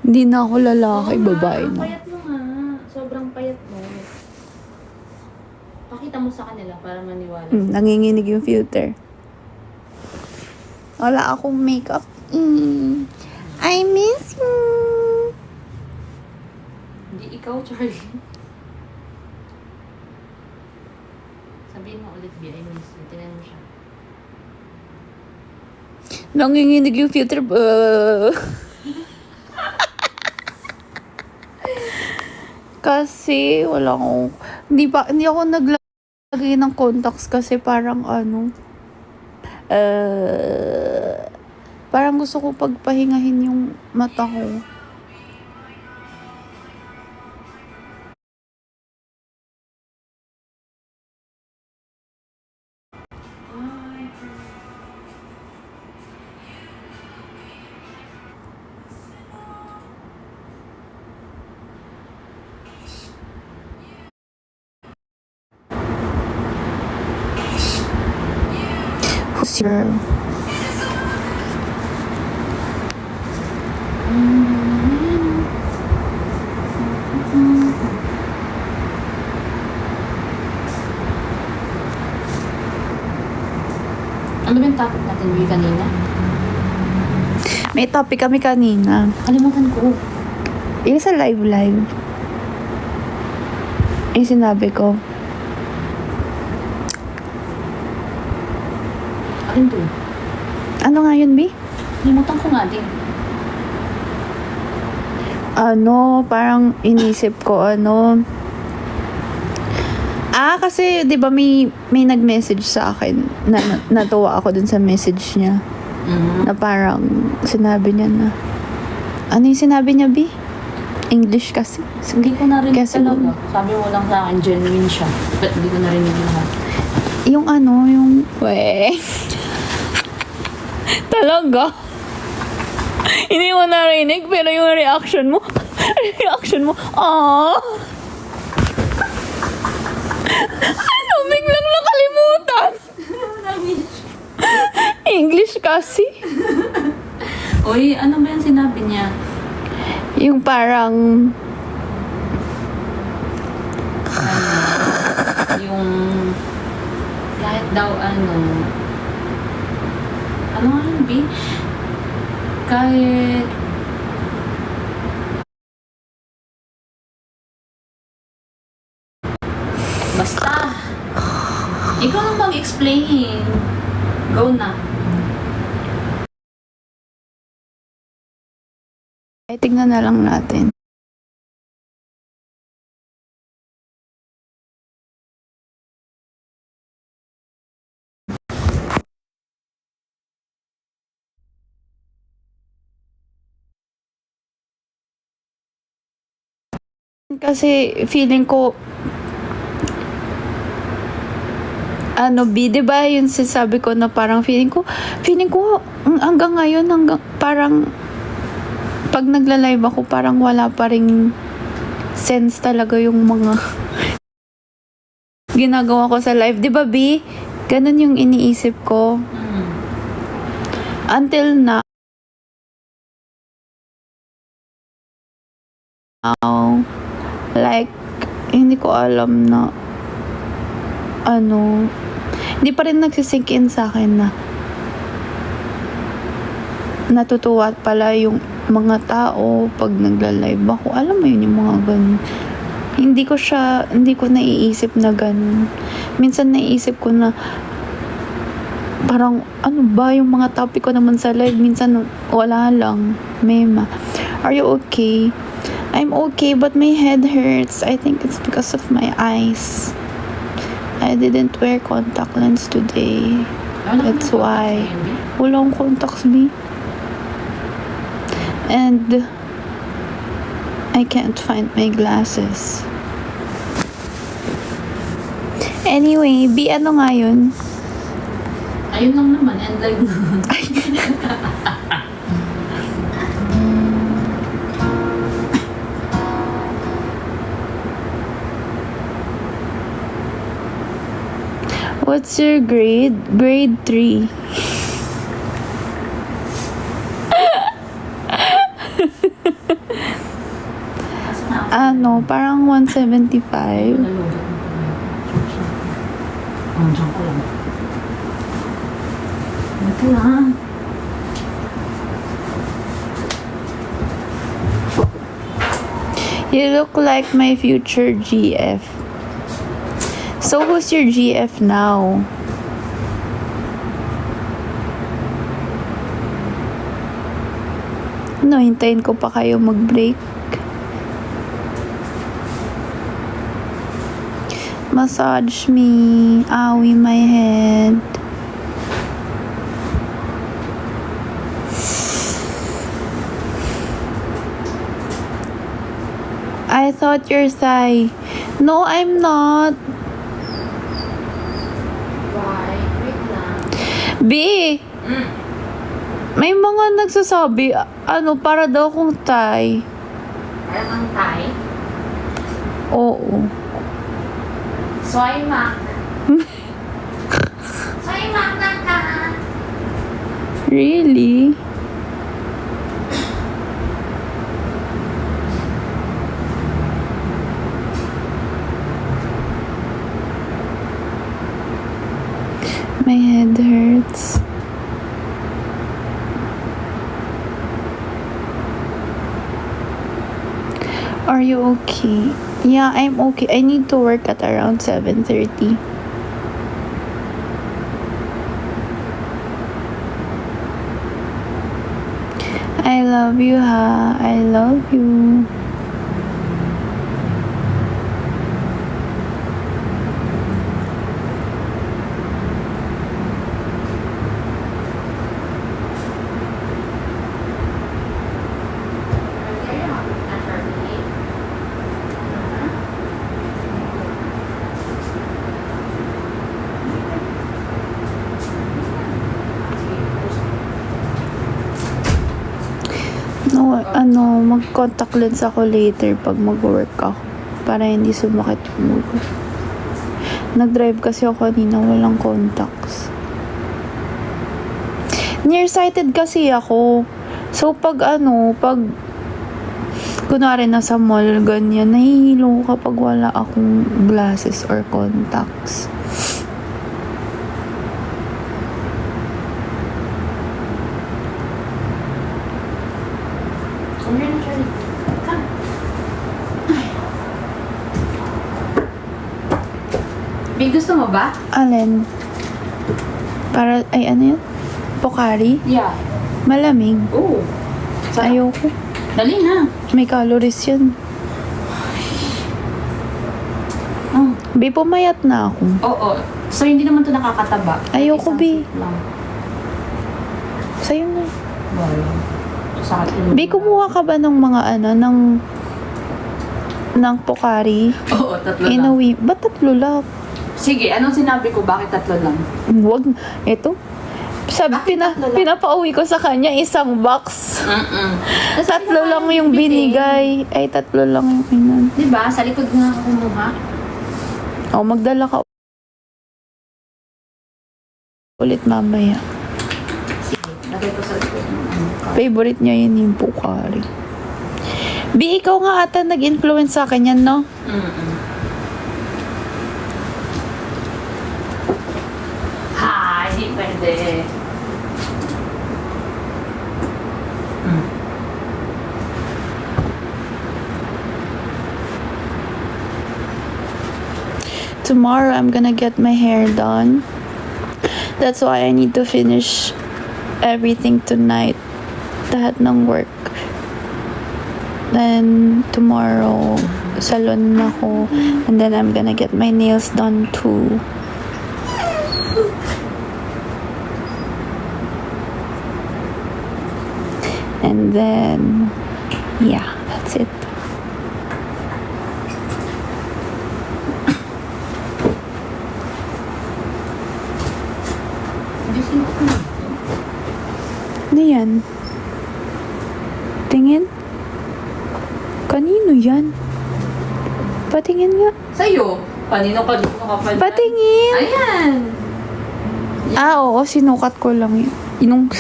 Hindi na ako lalaki, babae Ang na. payat mo nga. Sobrang payat mo. Pakita mo sa kanila para maniwala. Nanginginig yung filter. Wala akong makeup. I miss you. Hindi ikaw, Charlie. Sabihin mo ulit, B, I miss you. Tinan mo siya. Nanginginig yung filter. Kasi wala akong hindi ako naglagay ng contacts kasi parang parang gusto ko pagpahingahin yung mata ko. Sure. Ano ba yung topic natin, B, kanina? May topic kami kanina. Kalimutan ko. Yung sa live. Yung sinabi ko. Alin to? Ano nga yun, B? Kalimutan ko nga din. Parang inisip ko, kasi 'di ba may nag-message sa akin na natuwa ako dun sa message niya. Na parang sinabi niya na ano yung sinabi niya, B? English kasi. Hindi ko narinig Kasi talaga. Sabi mo lang sa akin, genuine siya. But hindi ko narinig lahat. Yung talaga. Hindi mo narinig, pero yung reaction mo, biglang nakalimutan. English kasi. Uy, ano ba yung sinabi niya? Yung parang, Yung kahit daw ano nga yun, B? Kahit basta ikaw nang mag-explain. Go na. ay tignan na lang natin. Kasi feeling ko B, diba yung sinasabi ko na parang feeling ko hanggang ngayon, parang pag nagla-live ako, parang wala pa ring sense talaga yung mga ginagawa ko sa live. Diba, B? Ganun yung iniisip ko. Until now, like, hindi ko alam na hindi pa rin nagsisink in sa akin na natutuwa pala yung mga tao pag nagla-live ako. Alam mo yun, yung mga ganun. Hindi ko naiisip na ganun. Minsan naiisip ko na parang ano ba yung mga topic ko naman sa live. Minsan wala lang. Mema, are you okay? I'm okay, but my head hurts. I think it's because of my eyes. I didn't wear contact lens today. That's why. Wala akong contacts, B. And I can't find my glasses. Anyway, B, ano nga yun? Ayun lang naman, and like What's your grade? Grade 3. Ano, parang 175. Nalobat mo pa na. Diyan ka lang. Ito lang. You look like my future GF. So, who's your GF now? No, hintayin ko pa kayo mag-break. Massage me. Owie my head. I thought you're Thai. No, I'm not. Why? Wait lang. B! May mga nagsasabi, ano, para daw kong Thai. Parang ang Thai. Oo. Soy mac. Soy mac na ka. Really? My head hurts. Are you okay? Yeah, I'm okay. I need to work at around 7:30. I love you, ha. I love you. No, ano, mag-contact lens ako later pag mag-work ako. Para hindi sumakit yung ulo. Nag-drive kasi ako kanina, walang contacts. Nearsighted kasi ako. So, pag kunwari nasa mall, ganyan, nahihilo kapag wala akong glasses or contacts. Big, gusto mo ba? Alin? Para, ay ano yun? Pocari? Yeah. Malamig. Oo. Ayoko. Dali na. May calories yun. Oh. Be, pumayat na ako. Oo. So, hindi naman to nakakataba. Ayoko, Isang Bi. sip lang. Sa'yo na. Well, sa akin. Be, kumuha ka ba ng mga ng Pocari? Oo, tatlo lang. Inuwi. Ba't tatlo lang? Sige, anong sinabi ko? Bakit tatlo lang? Huwag. Ito. Sabi, tatlo lang? pinapauwi ko sa kanya isang box. Tatlo lang yung binigay. Ay, tatlo lang yung inan. Diba? Sa likod nga ako kumuha. O, magdala ka ulit mamaya. Sige, lagay ko sa likod ng ano ka. Favorite niya yun yung Pocari. Bi, ikaw nga ata nag-influence sa akin yan, no? Ha, hindi pwede. Tomorrow, I'm gonna get my hair done. That's why I need to finish everything tonight. Lahat ng work. Then, tomorrow, salon na ako. And then, I'm gonna get my nails done too. And then, yeah, that's it. Ano yan? Tingin? Kanino yan? Patingin nga. Sa'yo. Kanino ka dito ka pa dyan? Patingin! Ayan. Ah, oo. Sinukat ko lang yun. Yung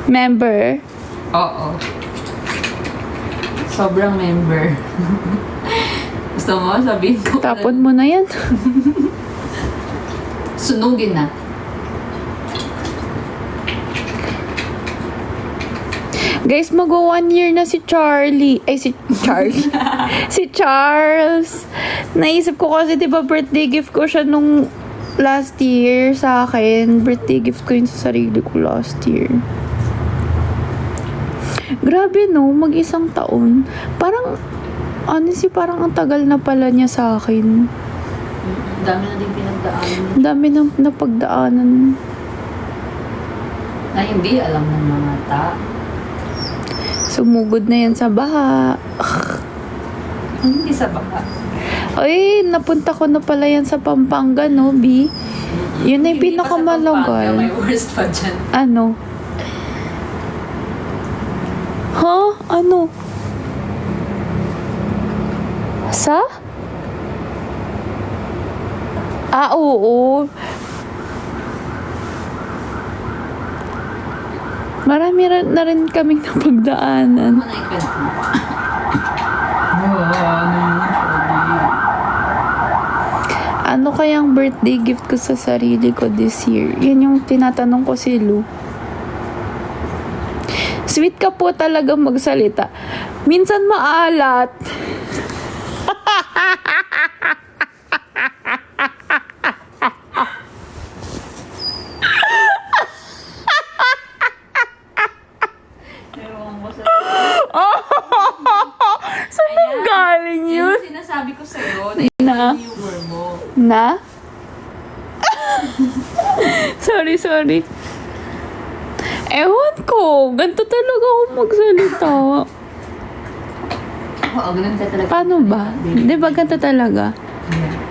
member. Oo. Sobrang member. Gusto mo? Sabihin ko. Tapon mo na yan. Sunugin na. Guys, mag-1 year na si Charlie. Ay, si Charlie. Si Charles. Naisip ko kasi, di ba, birthday gift ko siya nung last year sa akin. Birthday gift ko yun sa sarili ko last year. Grabe, no? Mag-isang taon. Parang, honestly, parang ang tagal na pala niya sa akin. Ang dami na din pinagdaanan. Ang dami na napagdaanan. Na hindi alam ng mga Sumugod na yan sa baha. Hindi sa baka. Ay, napunta ko na pala yan sa Pampanga, no, B? Yun na yung Hindi pa sa Pampanga, pinakamalagal. may worst pa dyan. Ano? Ha? Ano? Sa? Oo. Marami na rin kaming napagdaanan. Ano na ikwento mo? Ano yun? Ano kayang birthday gift ko sa sarili ko this year? Yan yung tinatanong ko si Lou. Sweet ka po talaga magsalita. Minsan maalat. Ewan ko sa... Saan galing yun? Yung sinasabi ko sa'yo, Na? humor mo. Na? sorry. Ewan ko. Ganito talaga ako magsalita. Oo, ganun ka talaga. Paano ba? Di ba ganito talaga? Yeah.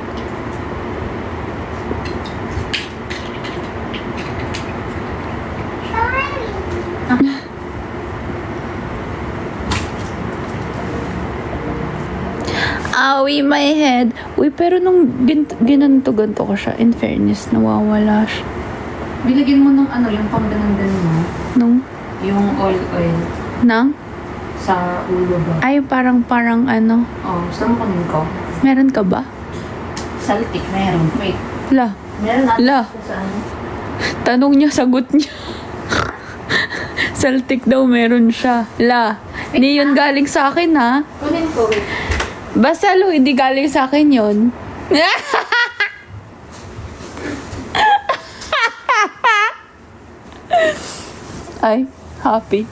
Awi my head. Uy, pero nung ganito ko siya, in fairness, nawawala siya. Bilagyan mo ng ano, yung pangganandan mo. Nung, Yung oil nang? sa ulo ba? Ay, parang ano. Oh, gusto mo kunin ko? Meron ka ba? Saltik, meron. Wait. La. Meron natin La. sa ano? Tanong niya, sagot niya. Saltik daw meron siya. La. Hindi yun galing sa akin, ha? Kunin ko, wait. Basta, Lu, hindi galing sa akin yun. Ay, happy.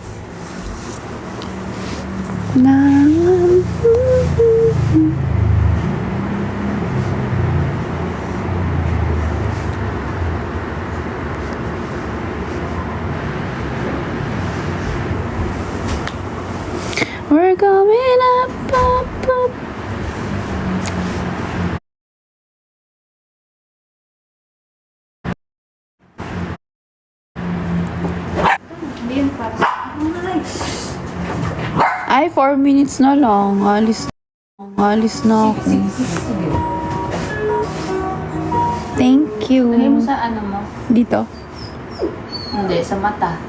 We're going up, up, up. Hindi yun para sa... Ay, 4 minutes na lang. Alis na ako. Sige. Thank you. Lagay mo sa ano mo? Dito. Hindi, sa mata.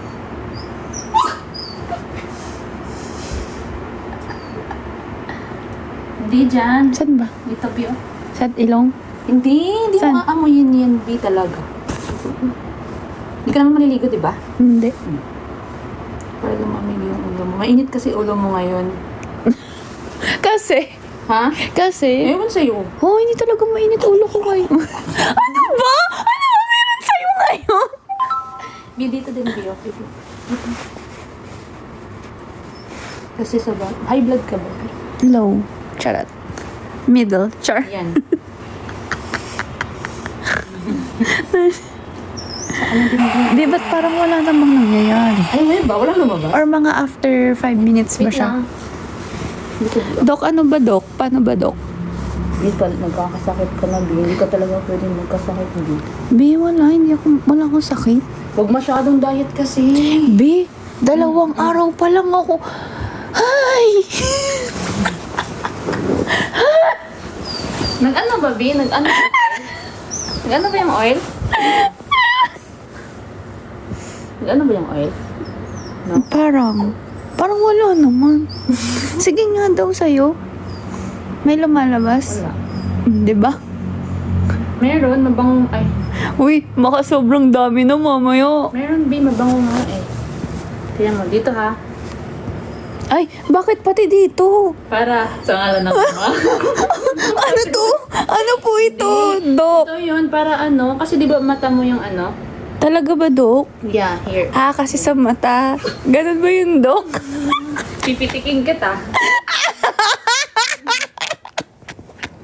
Hindi dyan. Saan ba? Dito, Bi. Oh. Sa ilong? Hindi Saan? mo aamoyin yan, Bi, talaga. Hindi ka naman maliligo, di ba? Hindi. Para lumamig yung ulo mo. Mainit kasi ulo mo ngayon. Kasi, Ewan sa'yo. oh, hindi talaga mainit ulo ko ngayon. Ano ba? Ano ba meron sa'yo ngayon? Bi, dito din, Bi. Okay. Kasi sa ba? High blood ka ba? Bi? Low. Charot. Middle. Char. Yan. Di ba't parang wala namang nangyayari? Ay, ngayon ba? Walang lumabas? Or mga after 5 minutes ba Wait siya? lang. Dito, Bi. Dok, ano ba, Dok? Paano ba, Dok? Bi, nagkakasakit ka na, Bi. Hindi ka talaga pwedeng magkasakit, Bi. Bi, wala akong sakit. Huwag masyadong diet kasi. Bi, 2 araw pa lang ako. Hi! Nag-ano ba, Bi? Nag-ano ba? Nag-ano ba yung oil? Nag-ano ba yung oil? No? Parang Parang wala naman. Sige nga daw sa'yo. May lumalabas. Wala. Di ba? Meron, mabango. Ay, Uy, baka sobrang dami na mamaya. meron, B, mabango nga eh. Tingnan mo, dito ha. Ay, bakit pati dito? Para sa ngalan ng mama. Ano to? Ano po ito, Dok? Ito yun, para ano, kasi di ba mata mo yung ano? Talaga ba, Dok? Yeah, here. Ah, kasi sa mata. Ganun ba yun, Dok? Pipitikin kita.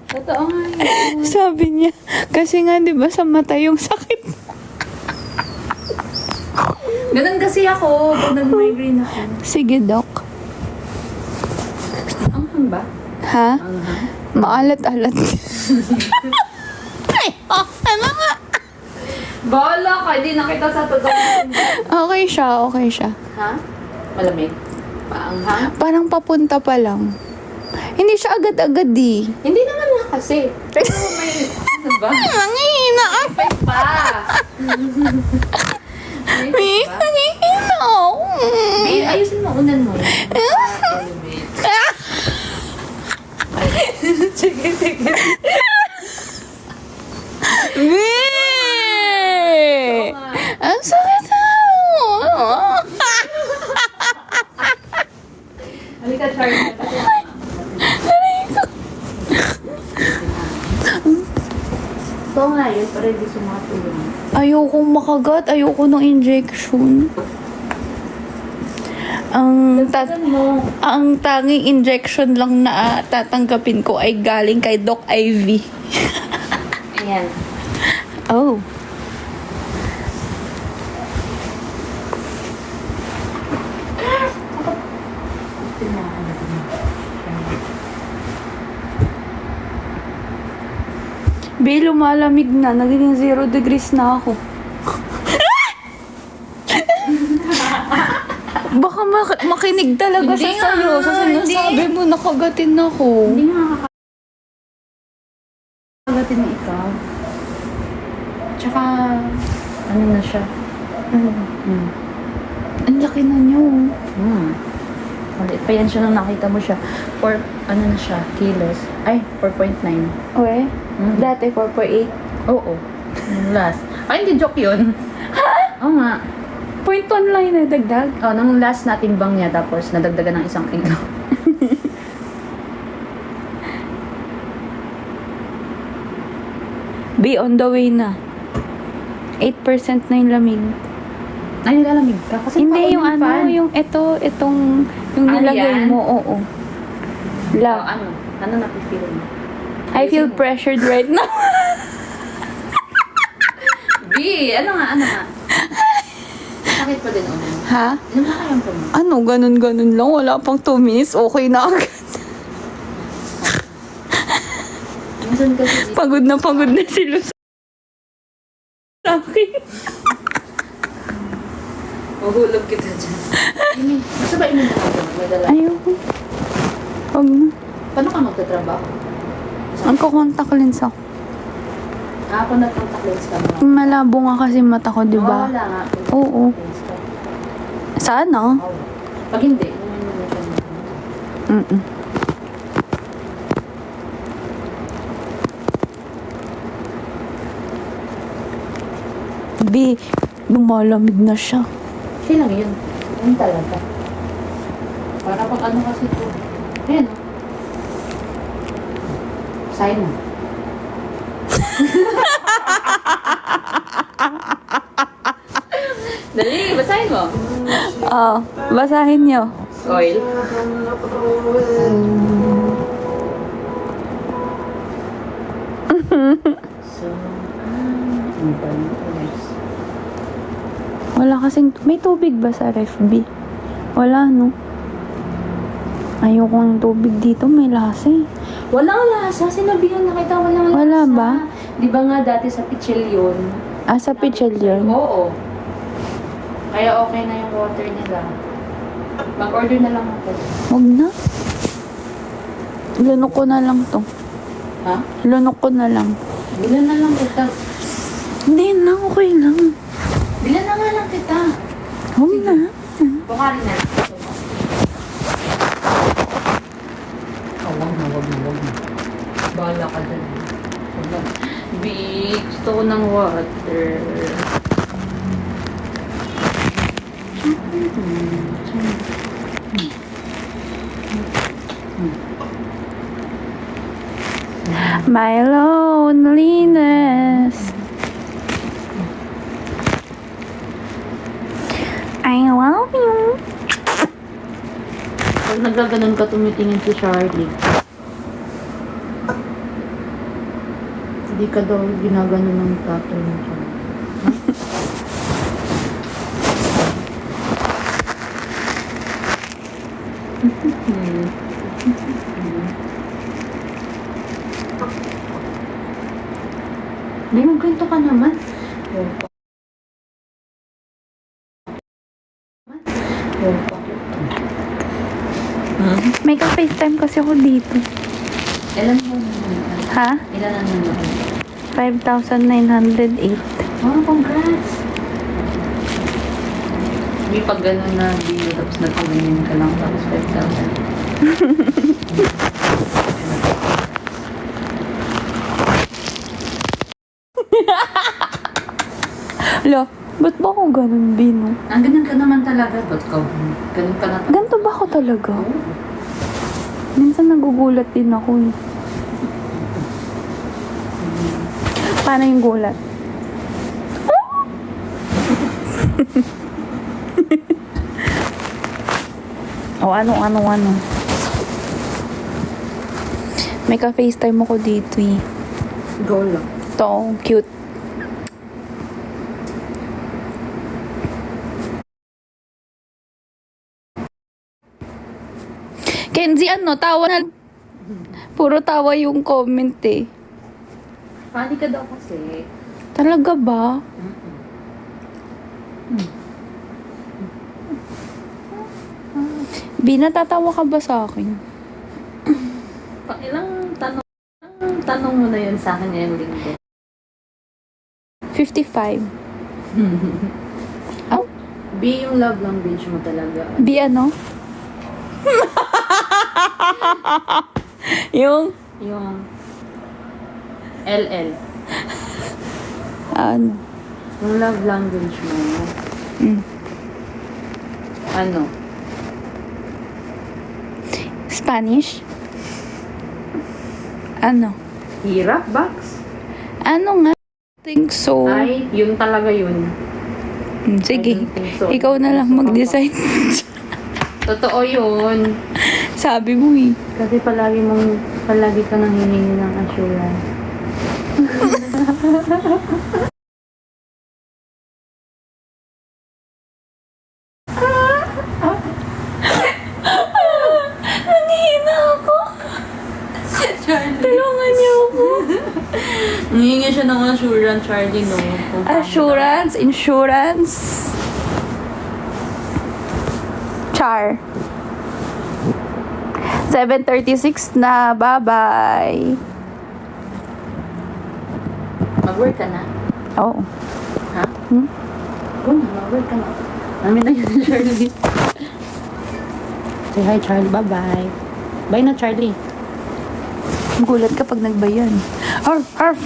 Totoo nga yun. Sabi niya, kasi nga, di ba, sa mata yung sakit. Ganun kasi ako, pag nag-migraine ako. Sige, Dok. Anghang ba? Ha? Anghang? Maalat-alat. Ay, ano nga? Bahala ka, hindi nakita sa totoo. Okay siya. Ha? Malamig? Paanghang? Parang papunta pa lang. Hindi siya agad-agad eh. Hindi naman nga kasi. Pero may, ano ba? Nangihina ako. May pa. May pa. Nangihina ako. Babe, ayusin mo, unan mo. Sige. Be! Ang sakit na. Halika, Charlie. Ito nga yun, para hindi sumakatulong. Ayokong makagat. Ayoko ng injection. Ang tanging injection lang na tatanggapin ko ay galing kay Doc Ivy. Ayan. Oh. Be, lumalamig na. Nagiging 0 degrees na ako. Baka makinig talaga Hindi siya sa'yo. nga, Sa sinasabi mo, nakagatin ako. Hindi nga kakagatin na ikaw. Tsaka, ano na siya? Ang laki na niyo. Ulit pa yan siya nung nakita mo siya. 4, ano na siya, kilos. Ay, 4.9. Okay. Dati 4.8. Oo. Yung last. Ay, hindi joke yun. Ha? Oo nga. 0.1 lang yung nadagdag. Oh, nung last na timbang niya, tapos nadagdagan ng 1 kilo. Be on the way na. 8% na yung lamig. Ay, nilalamig ka. Kasi Hindi, pa yung ano, fan. yung itong, yung Ah, nilagay yan? mo, oo. Oh, Love. ano napifeel mo? I feel pressured right now. B, ano nga? Sakit pa din ulo. Ha? Ilan na kayang po mo? Ano, ganun-ganun lang. Wala pang 2 minutes, okay na agad. Minsan kasi dito. Pagod na si Luz. Sa akin. Mahulog kita dyan. Basta ba imin na ako? Magdala. Ayoko. Huwag na. Paano ka magtatrabaho? Ang contact lens ako. Ako nag-contact lens ka mo. Malabo nga kasi mata ko, di ba? Wala nga. Oo. Lens ka. Sana? Oo. Pag hindi, yun yung siya. Mm-mm. Be, lumalamig na siya. Siya lang yun. Yun talaga. Para pag ano kasi ito. Ayan o. Sign na. Dali, basahin mo. Basahin niyo. Oil. So, ano ba yung oils? Wala kasing, may tubig ba sa ref, B? Wala, no? Ayoko ng tubig dito, may lasa eh. Walang lasa. Sinabihan na kita, walang lasa. Wala ba? Di ba nga dati sa Pichel yun? Ah, sa pichel yun? Oo. Kaya okay na yung water nila. Mag-order na lang ako. Huwag na. Lunok ko na lang to. Ha? Lunok ko na lang. Bilan na lang kita. Hindi na, okay lang. Bilan na nga lang kita. Huwag na. Bukari na. wag na. Bahala ka dyan. Wag na. Big, gusto ko ng water. My loneliness. I love you. Pag nagaganon ka, tumitingin si Charlie. Hindi ka daw ginagano ng tatay mo siya. Hindi, magkwento ka naman. May ka-FaceTime kasi ako dito. Ilan mo naman? Ha? Ilan ang naman? 5,908. Oh, congrats! May pag gano'n na video tapos nagpagayin ka lang tapos 5,000. Lo, ba't ba ako ganun, Bino? Ang ganun ka naman talaga. Ba't ka? Ganun ka na. Ganito ba ako talaga? Oo. Minsan nagugulat din ako eh. Paano yung gulat? O ano. May ka-FaceTime ako dito eh. Go lang. Ito, cute. Kenzie, tawa na. Puro tawa yung comment eh. Funny ka daw kasi. Talaga ba? Binatatawa ka ba sa akin? Ilang tanong mo na yun sa akin ngayong linggo? 55. Oh, B yung love language mo talaga. B ano? Yung? Yung LL. Ano? Yung love language mo. Ano? Spanish? Ano? Hirap, Bax? Ano nga? Think so. Ay, yun talaga yun. Sige. I don't think so. Ikaw na lang mag-decide. Totoo yun. Sabi mo eh. Kasi palagi ka nang hiningi ng assurance. Nanghihina ako. Tulungan niyo ako. Nangingi siya ng assurance, Charlie, no? Assurance, insurance. Char. 7:36 na. Bye-bye. Mag-work ka na? Oh. Ha? Go na, mag-work ka na. Namin na yun, Charlie. Say hi, Charlie. Bye-bye. Bye na, Charlie. Gulat ka pag nagbayan. Arf, arf.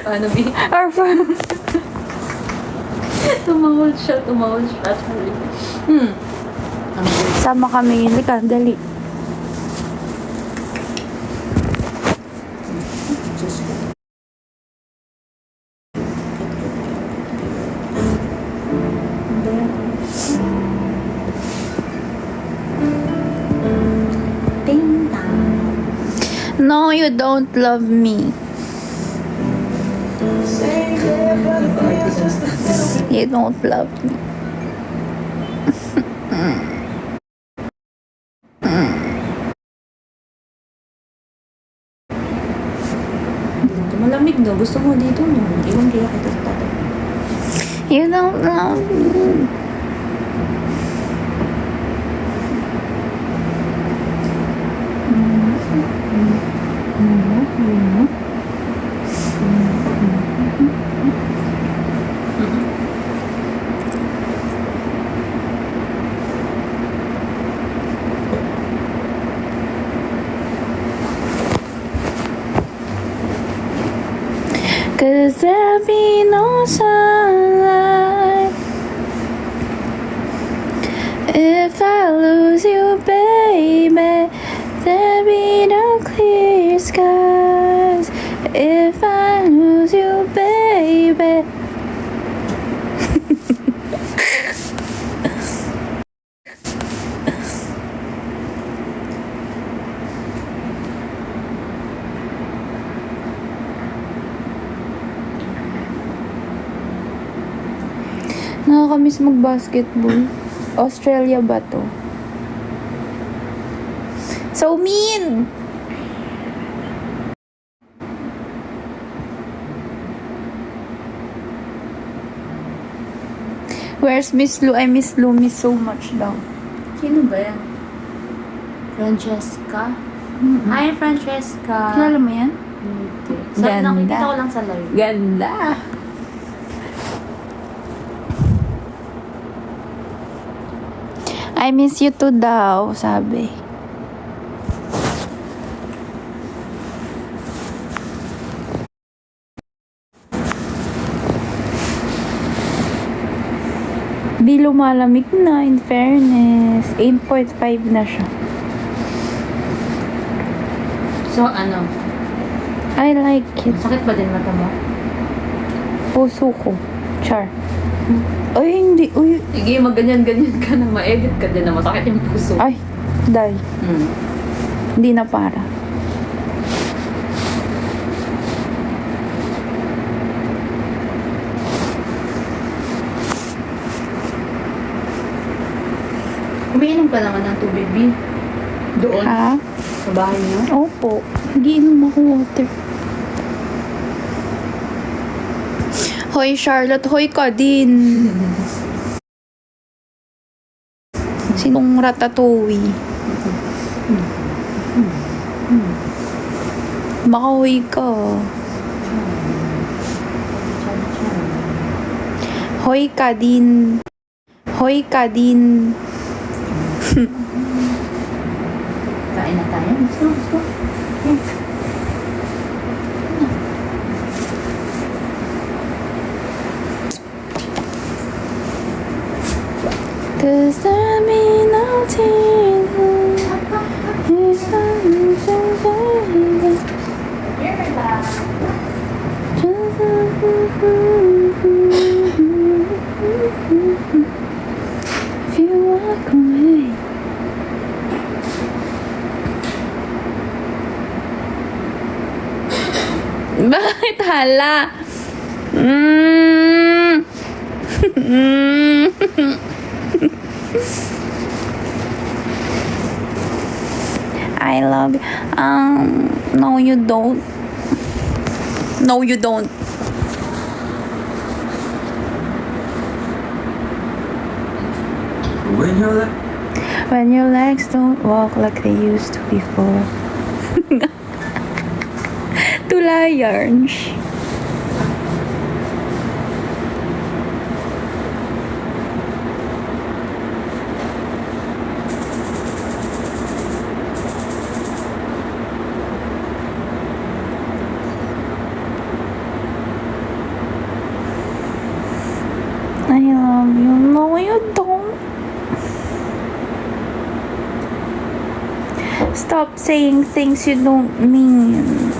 Ano, B? Arf. Tumawal siya, Charlie. Ang good. Sama kami. Lika, dali. Ding dong. No, you don't love me. You don't love me. Malamig, no? Gusto mo dito, no? Iwan kaya kita sa tatay. You don't love me. 'Cause there'll be no sunlight if I lose you, baby. There'll be no clear skies if I lose you, baby. Nakakamiss mag-basketball. Australia ba to? So mean! Where's Miss Lu? I miss Lumi so much daw. Sino ba yan? Francesca? Hi, Francesca. Kilala mo yan? Hindi. Ganda. Nakikita ko lang sa live. Ganda! I miss you too daw, sabi. Di lumalamig na, in fairness. 8.5 na siya. So, ano? I like it. Sakit ba din mata mo? Puso ko. Char. Ay, hindi. Uy. Sige, magganyan-ganyan ka na ma-edit ka din na masakit yung puso. Ay, dahil. Hindi na para. Umiinom ka naman ng tubig, B. Doon? Ha? Sa bahay niyo? Opo. Nagiinom ako water. Hoy, Charlotte. Hoy ka din. Sinong ratatouille? Makahoy ka. Hoy ka din. Hoy ka din. Kain na tayo. Let's go, let's go. Cause there be no tears if I lose you, baby. If you walk away. Bakit hala? I love you. No you don't. No you don't. When your legs don't walk like they used to before. Tulayan. I love you. No, you don't. Stop saying things you don't mean.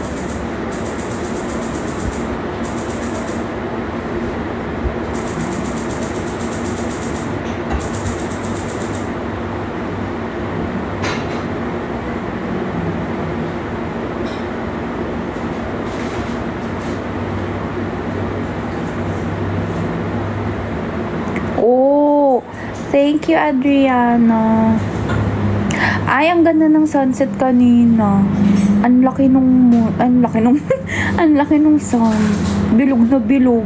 Oh, thank you, Adriana. Ay, ang ganda ng sunset kanina. Ang laki nung ang laki nung ang laki nung sun. Bilog na bilog.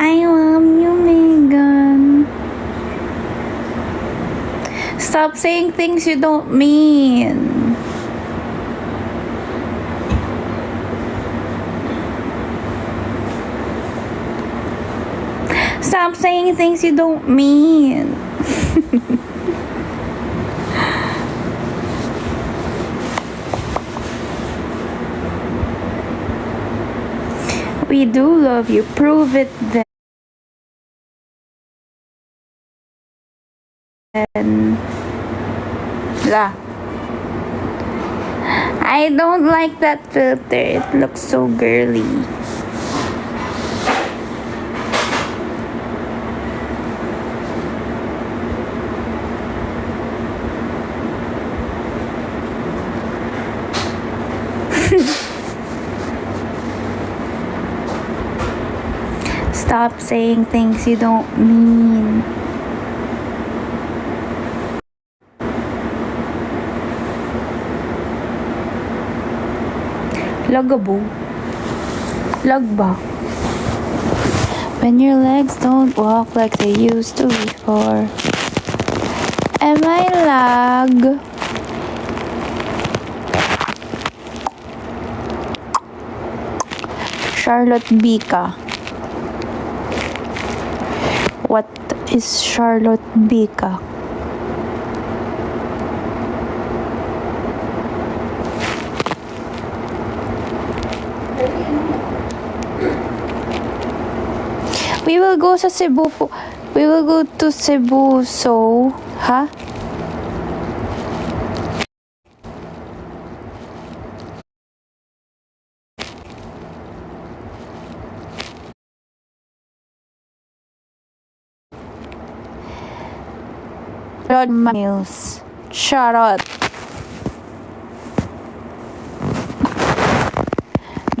I love you, Megan. Stop saying things you don't mean. Stop saying things you don't mean. We do love you. Prove it then. La. I don't like that filter. It looks so girly. Stop saying things you don't mean. Lagabo. Lagba. When your legs don't walk like they used to before. Am I lag? Charlotte Bika. What is Charlotte Bika? We will go sa Cebu po. We will go to Cebu, so, ha? Rod Miles. Charot.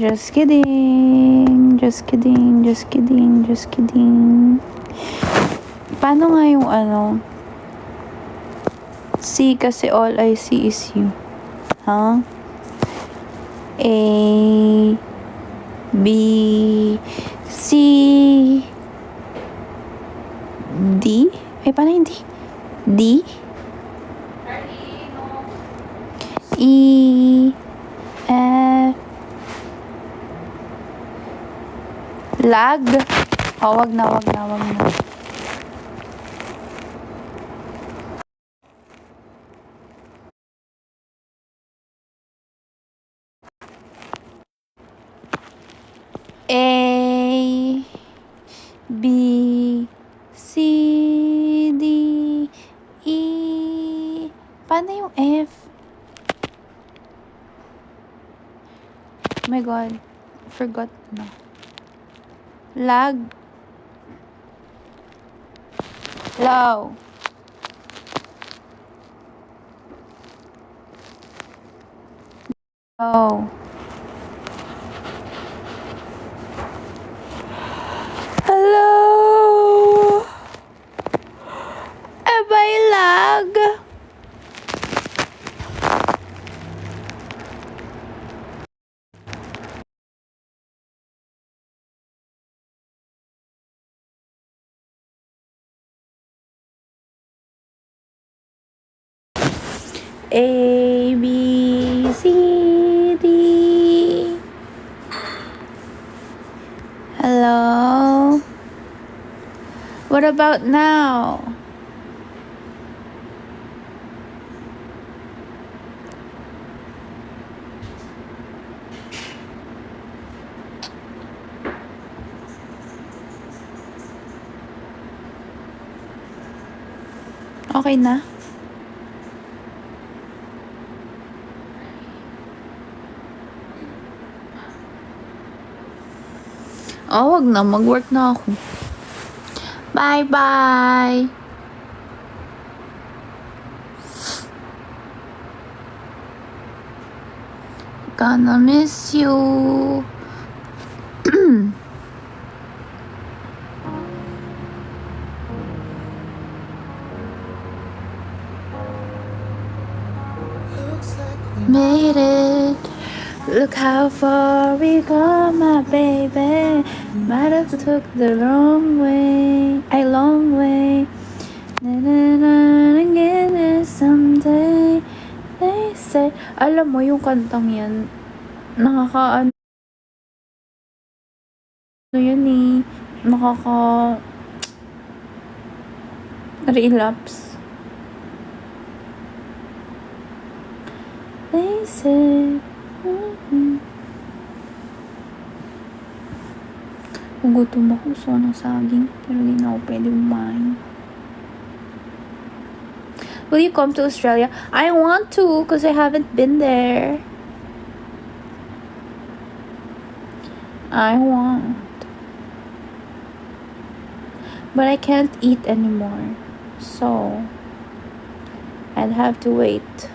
Just kidding. Just kidding. Just kidding. Just kidding. Paano nga yung ano? C kasi all I see is you. Huh? A B C D? Ay, paano yung D? D E F lag. Oh, wag na. A B C D E. Paano yung F? Oh my God. Forgot na. Lag. Low. Oh. Hello? Am I lag? A, B, C, D. Hello? What about now? Okay na? Oh, wag na. Mag-work na ako. Bye-bye! Gonna miss you. Made it. Look how far we come, my baby. Might have took the wrong way, a long way. Again someday. They say, alam mo yung kantang yan, nakaka yan eh, relapse. They say, Kung gutom ako, gusto ko ng saging. Pero hindi na ako pwede kumain. Will you come to Australia? I want to because I haven't been there. I want. But I can't eat anymore. So, I'd have to wait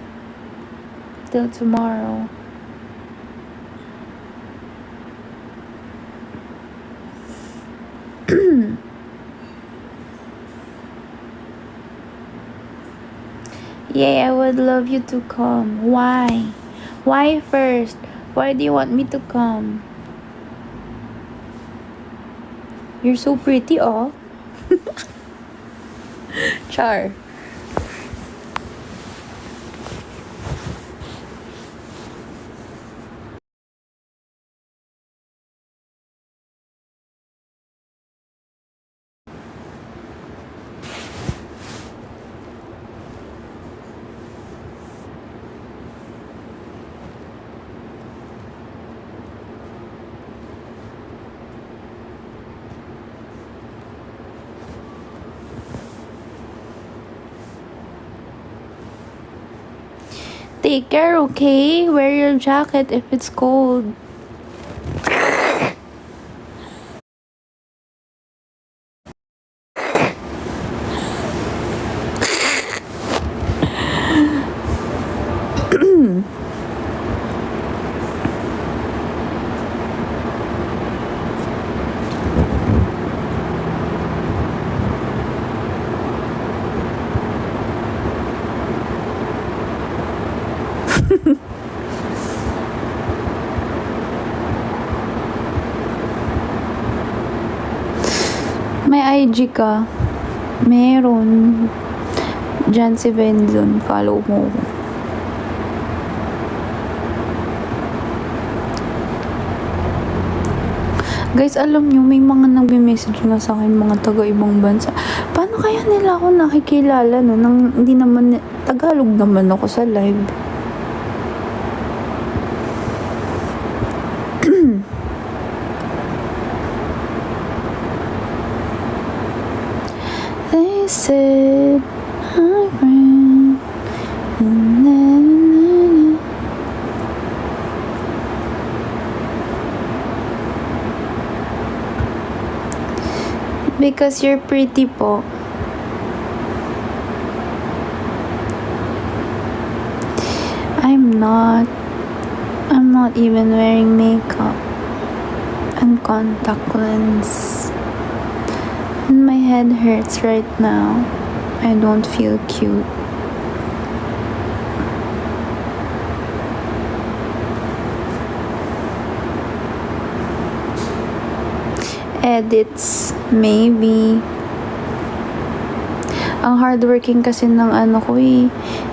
till tomorrow. Yay, I would love you to come. Why? Why first? Why do you want me to come? You're so pretty, oh. Char. Take care, okay? Wear your jacket if it's cold. May IG ka? Meron. Diyan si Benzon. Follow mo ko. Guys, alam nyo, may mga nagbe-message na sa akin, mga taga-ibang bansa. Paano kaya nila ako nakikilala, no? Nang hindi naman, Tagalog naman ako sa live. They said, I ran, and then, because you're pretty po. I'm not even wearing makeup and contact lens. And my head hurts right now. I don't feel cute. Edits, maybe. Ang hardworking kasi ng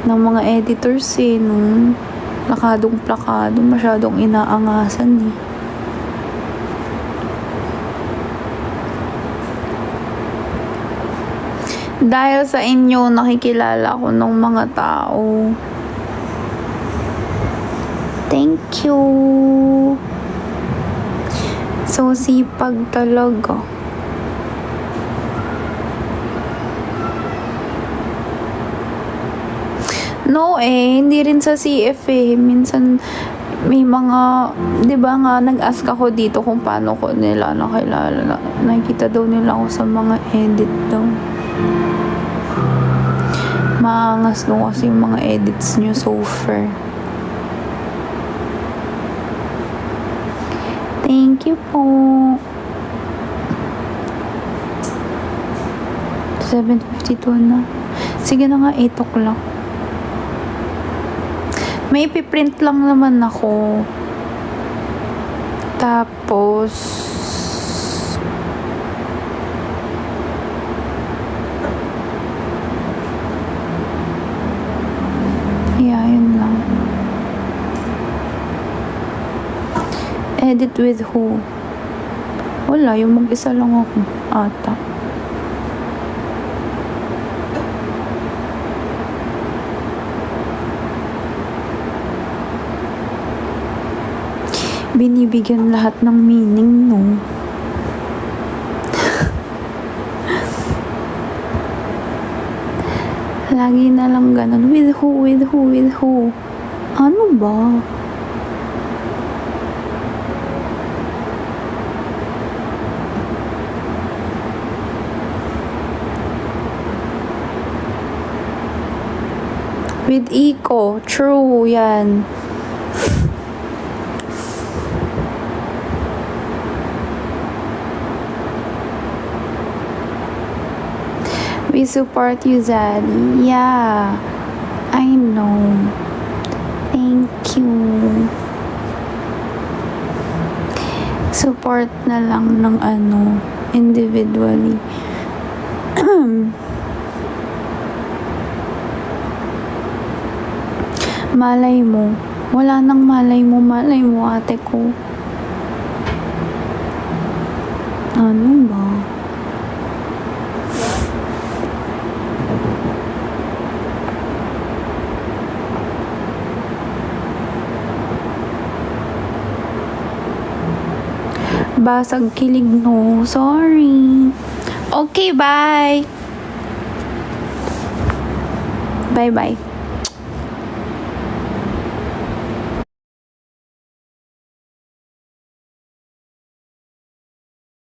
ng mga editors nung plakadong masyadong inaangasan eh. Dahil sa inyo, nakikilala ko ng mga tao. Thank you. So, sipag talaga. No hindi rin sa CF Minsan, may mga, di ba nga, nag-ask ako dito kung paano ko nila nakilala. Nakikita daw nila ako sa mga edit daw. Maangas daw kasi yung mga edits nyo so far. Thank you po. 7:52 na. Sige na nga, 8 o'clock. May ipiprint lang naman ako. Tapos, yun lang. Edit with who? Wala, yung mag-isa lang ako. Ata. Binibigyan lahat ng meaning, no? Lagi na lang ganun. With who, with who, with who? Ano ba? With Iko. True, yan. We support you, Zaddy. Yeah. I know. Thank you. Support na lang ng individually. Malay mo. Wala nang malay mo ate ko. Ano ba? Basag kilig no. Sorry. Okay, bye. Bye-bye.